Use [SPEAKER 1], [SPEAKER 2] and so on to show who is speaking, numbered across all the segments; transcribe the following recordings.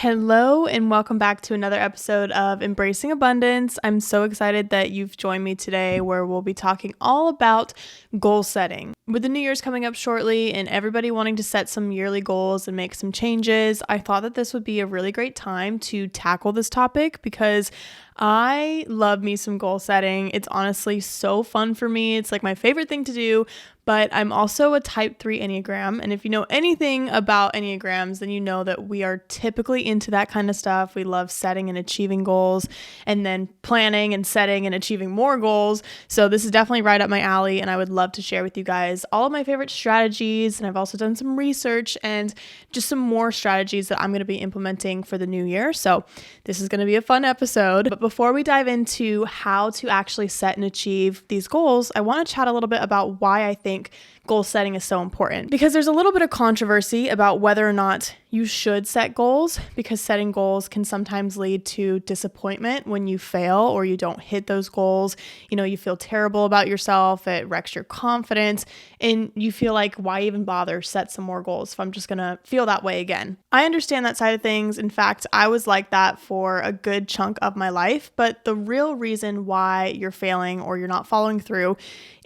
[SPEAKER 1] Hello and welcome back to another episode of Embracing Abundance. I'm so excited that you've joined me today where we'll be talking all about goal setting. With the New Year's coming up shortly and everybody wanting to set some yearly goals and make some changes, I thought that this would be a really great time to tackle this topic because I love me some goal setting. It's honestly so fun for me. It's like my favorite thing to do, but I'm also a type 3 Enneagram. And if you know anything about Enneagrams, then you know that we are typically into that kind of stuff. We love setting and achieving goals and then planning and setting and achieving more goals. So this is definitely right up my alley. And I would love to share with you guys all of my favorite strategies. And I've also done some research and just some more strategies that I'm going to be implementing for the new year. So this is going to be a fun episode. But before we dive into how to actually set and achieve these goals, I want to chat a little bit about why I think goal setting is so important. Because there's a little bit of controversy about whether or not you should set goals, because setting goals can sometimes lead to disappointment when you fail or you don't hit those goals. You feel terrible about yourself, it wrecks your confidence, and you feel like, why even bother set some more goals if I'm just gonna feel that way again? I understand that side of things. In fact, I was like that for a good chunk of my life, but the real reason why you're failing or you're not following through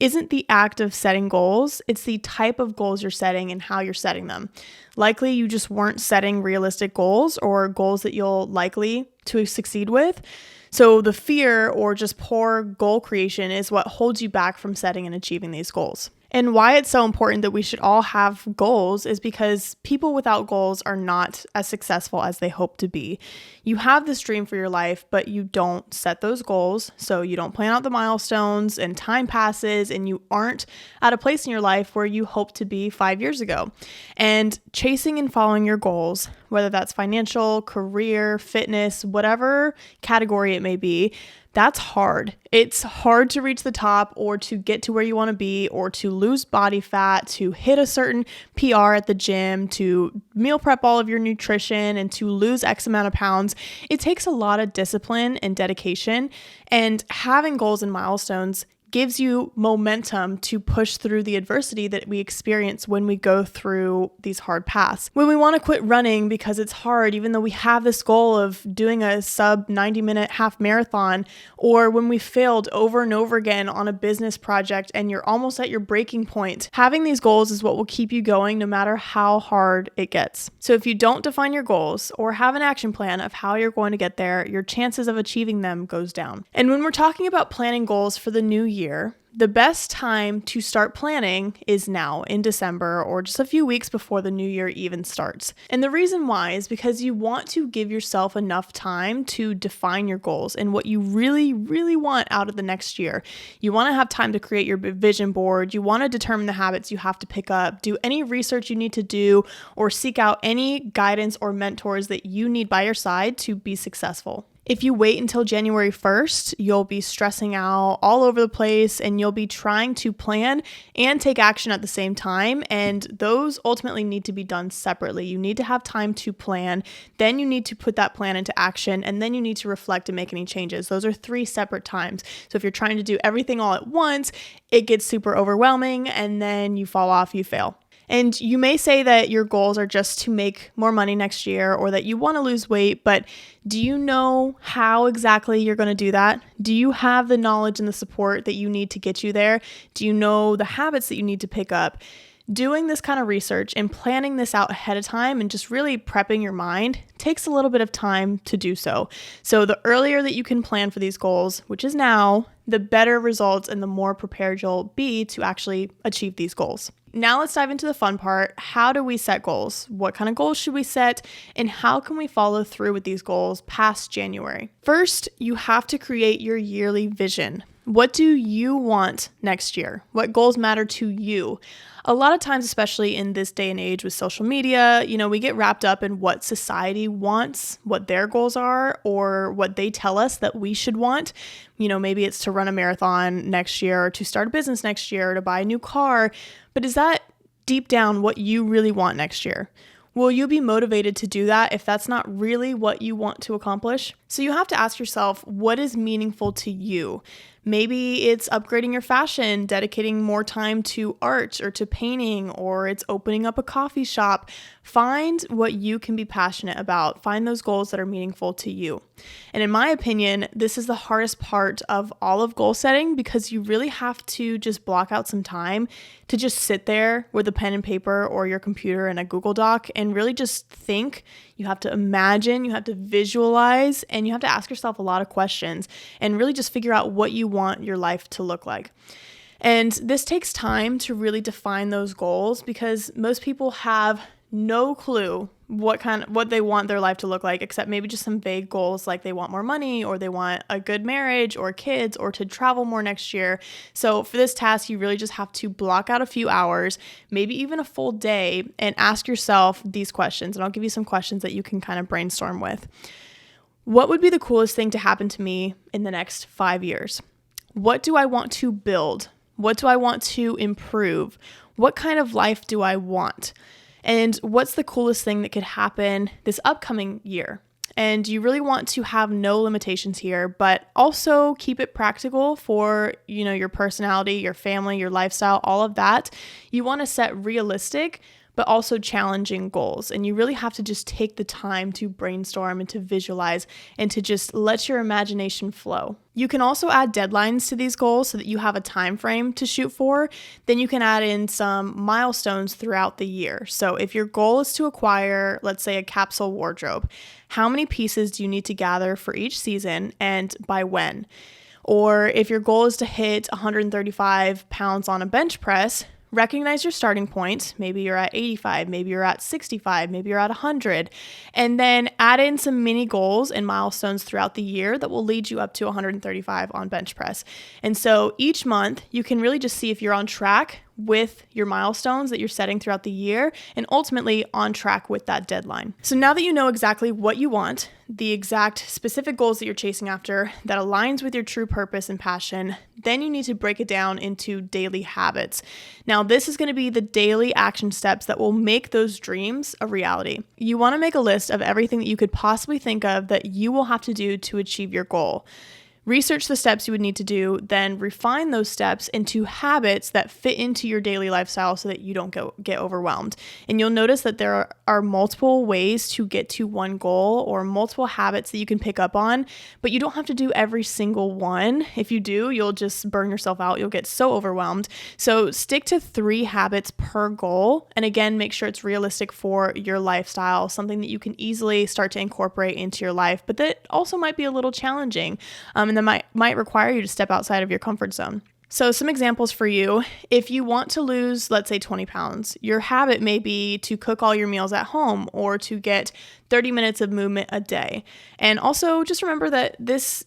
[SPEAKER 1] isn't the act of setting goals, it's the type of goals you're setting and how you're setting them. Likely you just weren't setting realistic goals or goals that you'll likely to succeed with. So the fear or just poor goal creation is what holds you back from setting and achieving these goals. And why it's so important that we should all have goals is because people without goals are not as successful as they hope to be. You have this dream for your life, but you don't set those goals. So you don't plan out the milestones and time passes and you aren't at a place in your life where you hope to be 5 years ago. And chasing and following your goals, whether that's financial, career, fitness, whatever category it may be, that's hard. It's hard to reach the top or to get to where you want to be or to lose body fat, to hit a certain PR at the gym, to meal prep all of your nutrition and to lose X amount of pounds. It takes a lot of discipline and dedication, and having goals and milestones gives you momentum to push through the adversity that we experience when we go through these hard paths. When we want to quit running because it's hard, even though we have this goal of doing a sub 90-minute half marathon, or when we failed over and over again on a business project and you're almost at your breaking point, having these goals is what will keep you going no matter how hard it gets. So if you don't define your goals or have an action plan of how you're going to get there, your chances of achieving them goes down. And when we're talking about planning goals for the new year, the best time to start planning is now in December or just a few weeks before the new year even starts. And the reason why is because you want to give yourself enough time to define your goals and what you really, really want out of the next year. You want to have time to create your vision board. You want to determine the habits you have to pick up, do any research you need to do, or seek out any guidance or mentors that you need by your side to be successful. If you wait until January 1st, you'll be stressing out all over the place and you'll be trying to plan and take action at the same time. And those ultimately need to be done separately. You need to have time to plan, then you need to put that plan into action, and then you need to reflect and make any changes. Those are 3 separate times. So if you're trying to do everything all at once, it gets super overwhelming and then you fall off, you fail. And you may say that your goals are just to make more money next year or that you want to lose weight, but do you know how exactly you're going to do that? Do you have the knowledge and the support that you need to get you there? Do you know the habits that you need to pick up? Doing this kind of research and planning this out ahead of time and just really prepping your mind takes a little bit of time to do so. So the earlier that you can plan for these goals, which is now, the better results and the more prepared you'll be to actually achieve these goals. Now let's dive into the fun part. How do we set goals? What kind of goals should we set? And how can we follow through with these goals past January? First, you have to create your yearly vision. What do you want next year? What goals matter to you? A lot of times, especially in this day and age with social media, we get wrapped up in what society wants, what their goals are, or what they tell us that we should want. Maybe it's to run a marathon next year, or to start a business next year, or to buy a new car. But is that deep down what you really want next year? Will you be motivated to do that if that's not really what you want to accomplish? So you have to ask yourself, what is meaningful to you? Maybe it's upgrading your fashion, dedicating more time to art or to painting, or it's opening up a coffee shop. Find what you can be passionate about. Find those goals that are meaningful to you. And in my opinion, this is the hardest part of all of goal setting because you really have to just block out some time to just sit there with a pen and paper or your computer and a Google Doc and really just think. You have to imagine, you have to visualize, and you have to ask yourself a lot of questions and really just figure out what you want your life to look like. And this takes time to really define those goals because most people have no clue what they want their life to look like, except maybe just some vague goals like they want more money or they want a good marriage or kids or to travel more next year. So for this task, you really just have to block out a few hours, maybe even a full day, and ask yourself these questions. And I'll give you some questions that you can kind of brainstorm with. What would be the coolest thing to happen to me in the next 5 years? What do I want to build? What do I want to improve? What kind of life do I want? And what's the coolest thing that could happen this upcoming year? And you really want to have no limitations here, but also keep it practical for, your personality, your family, your lifestyle, all of that. You want to set realistic, but also challenging goals. And you really have to just take the time to brainstorm and to visualize and to just let your imagination flow. You can also add deadlines to these goals so that you have a time frame to shoot for. Then you can add in some milestones throughout the year. So if your goal is to acquire, let's say, a capsule wardrobe, how many pieces do you need to gather for each season and by when? Or if your goal is to hit 135 pounds on a bench press, recognize your starting point. Maybe you're at 85, maybe you're at 65, maybe you're at 100, and then add in some mini goals and milestones throughout the year that will lead you up to 135 on bench press. And so each month you can really just see if you're on track with your milestones that you're setting throughout the year and ultimately on track with that deadline. So now that you know exactly what you want, the exact specific goals that you're chasing after that aligns with your true purpose and passion, then you need to break it down into daily habits. Now, this is going to be the daily action steps that will make those dreams a reality. You want to make a list of everything that you could possibly think of that you will have to do to achieve your goal. Research the steps you would need to do, then refine those steps into habits that fit into your daily lifestyle so that you don't get overwhelmed. And you'll notice that there are multiple ways to get to one goal or multiple habits that you can pick up on, but you don't have to do every single one. If you do, you'll just burn yourself out. You'll get so overwhelmed. So stick to 3 habits per goal. And again, make sure it's realistic for your lifestyle, something that you can easily start to incorporate into your life, but that also might be a little challenging. And that might require you to step outside of your comfort zone. So some examples for you, if you want to lose, let's say 20 pounds, your habit may be to cook all your meals at home or to get 30 minutes of movement a day. And also just remember that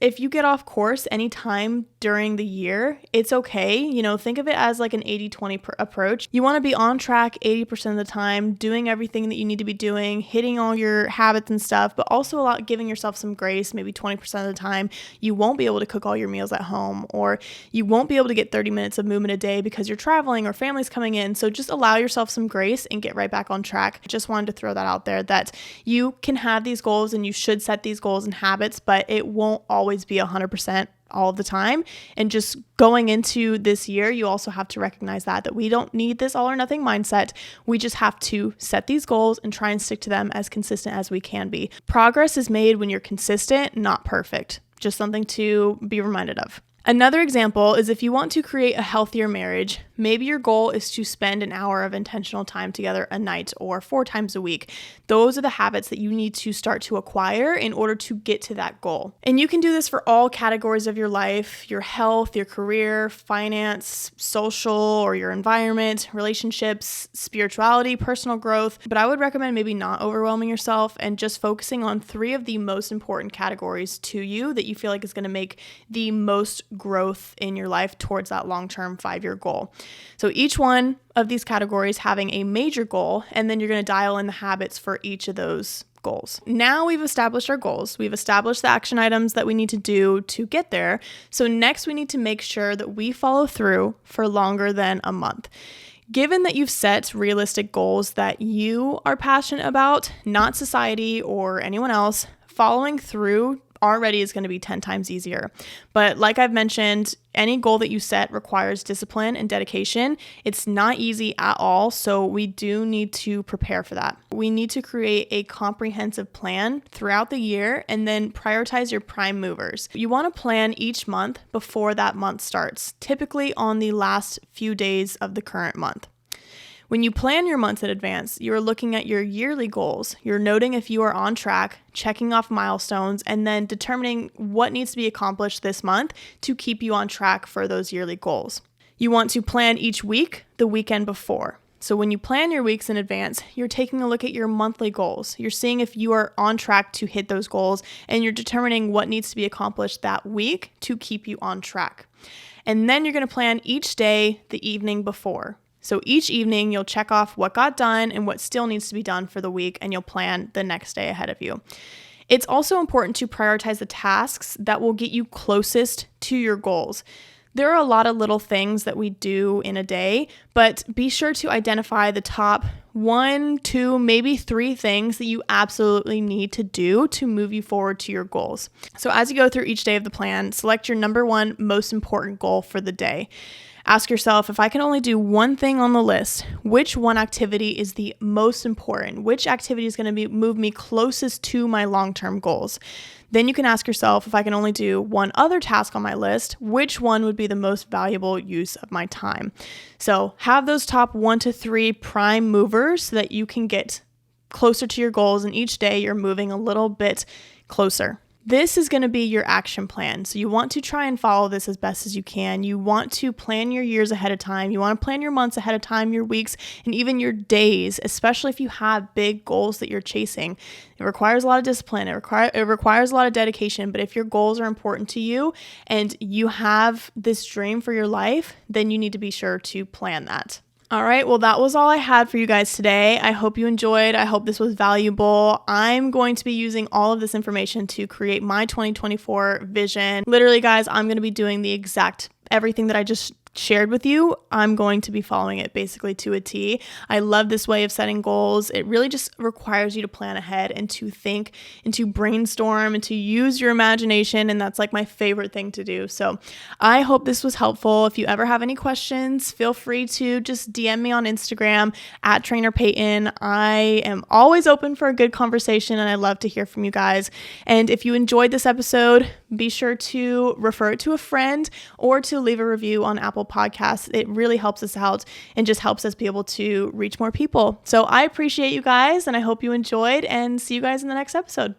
[SPEAKER 1] if you get off course anytime during the year, it's okay. Think of it as like an 80-20 approach. You want to be on track 80% of the time, doing everything that you need to be doing, hitting all your habits and stuff, but also giving yourself some grace. Maybe 20% of the time, you won't be able to cook all your meals at home, or you won't be able to get 30 minutes of movement a day because you're traveling or family's coming in. So just allow yourself some grace and get right back on track. Just wanted to throw that out there that you can have these goals and you should set these goals and habits, but it won't always be 100% all of the time. And just going into this year, you also have to recognize that we don't need this all or nothing mindset. We just have to set these goals and try and stick to them as consistent as we can be. Progress is made when you're consistent, not perfect. Just something to be reminded of. Another example is if you want to create a healthier marriage, maybe your goal is to spend an hour of intentional time together a night or 4 times a week. Those are the habits that you need to start to acquire in order to get to that goal. And you can do this for all categories of your life, your health, your career, finance, social, or your environment, relationships, spirituality, personal growth. But I would recommend maybe not overwhelming yourself and just focusing on 3 of the most important categories to you that you feel like is going to make the most growth in your life towards that long-term 5-year goal. So each one of these categories having a major goal, and then you're going to dial in the habits for each of those goals. Now we've established our goals. We've established the action items that we need to do to get there. So next we need to make sure that we follow through for longer than a month. Given that you've set realistic goals that you are passionate about, not society or anyone else, following through already is going to be 10 times easier. But like I've mentioned, any goal that you set requires discipline and dedication. It's not easy at all, so we do need to prepare for that. We need to create a comprehensive plan throughout the year and then prioritize your prime movers. You want to plan each month before that month starts, typically on the last few days of the current month. When you plan your months in advance, you're looking at your yearly goals. You're noting if you are on track, checking off milestones, and then determining what needs to be accomplished this month to keep you on track for those yearly goals. You want to plan each week the weekend before. So when you plan your weeks in advance, you're taking a look at your monthly goals. You're seeing if you are on track to hit those goals, and you're determining what needs to be accomplished that week to keep you on track. And then you're going to plan each day the evening before. So each evening, you'll check off what got done and what still needs to be done for the week, and you'll plan the next day ahead of you. It's also important to prioritize the tasks that will get you closest to your goals. There are a lot of little things that we do in a day, but be sure to identify the top 1, 2, maybe 3 things that you absolutely need to do to move you forward to your goals. So as you go through each day of the plan, select your number 1 most important goal for the day. Ask yourself, if I can only do one thing on the list, which one activity is the most important? Which activity is going to move me closest to my long-term goals? Then you can ask yourself, if I can only do one other task on my list, which one would be the most valuable use of my time? So have those top 1 to 3 prime movers so that you can get closer to your goals, and each day you're moving a little bit closer. This is going to be your action plan. So you want to try and follow this as best as you can. You want to plan your years ahead of time. You want to plan your months ahead of time, your weeks, and even your days, especially if you have big goals that you're chasing. It requires a lot of discipline. It requires a lot of dedication. But if your goals are important to you and you have this dream for your life, then you need to be sure to plan that. All right, well, that was all I had for you guys today. I hope you enjoyed. I hope this was valuable. I'm going to be using all of this information to create my 2024 vision. Literally, guys, I'm going to be doing the exact everything that I just shared with you. I'm going to be following it basically to a T. I love this way of setting goals. It really just requires you to plan ahead and to think and to brainstorm and to use your imagination. And that's like my favorite thing to do. So I hope this was helpful. If you ever have any questions, feel free to just DM me on Instagram at Trainer Payton. I am always open for a good conversation and I love to hear from you guys. And if you enjoyed this episode, be sure to refer it to a friend or to leave a review on Apple Podcasts. It really helps us out and just helps us be able to reach more people. So I appreciate you guys and I hope you enjoyed, and see you guys in the next episode.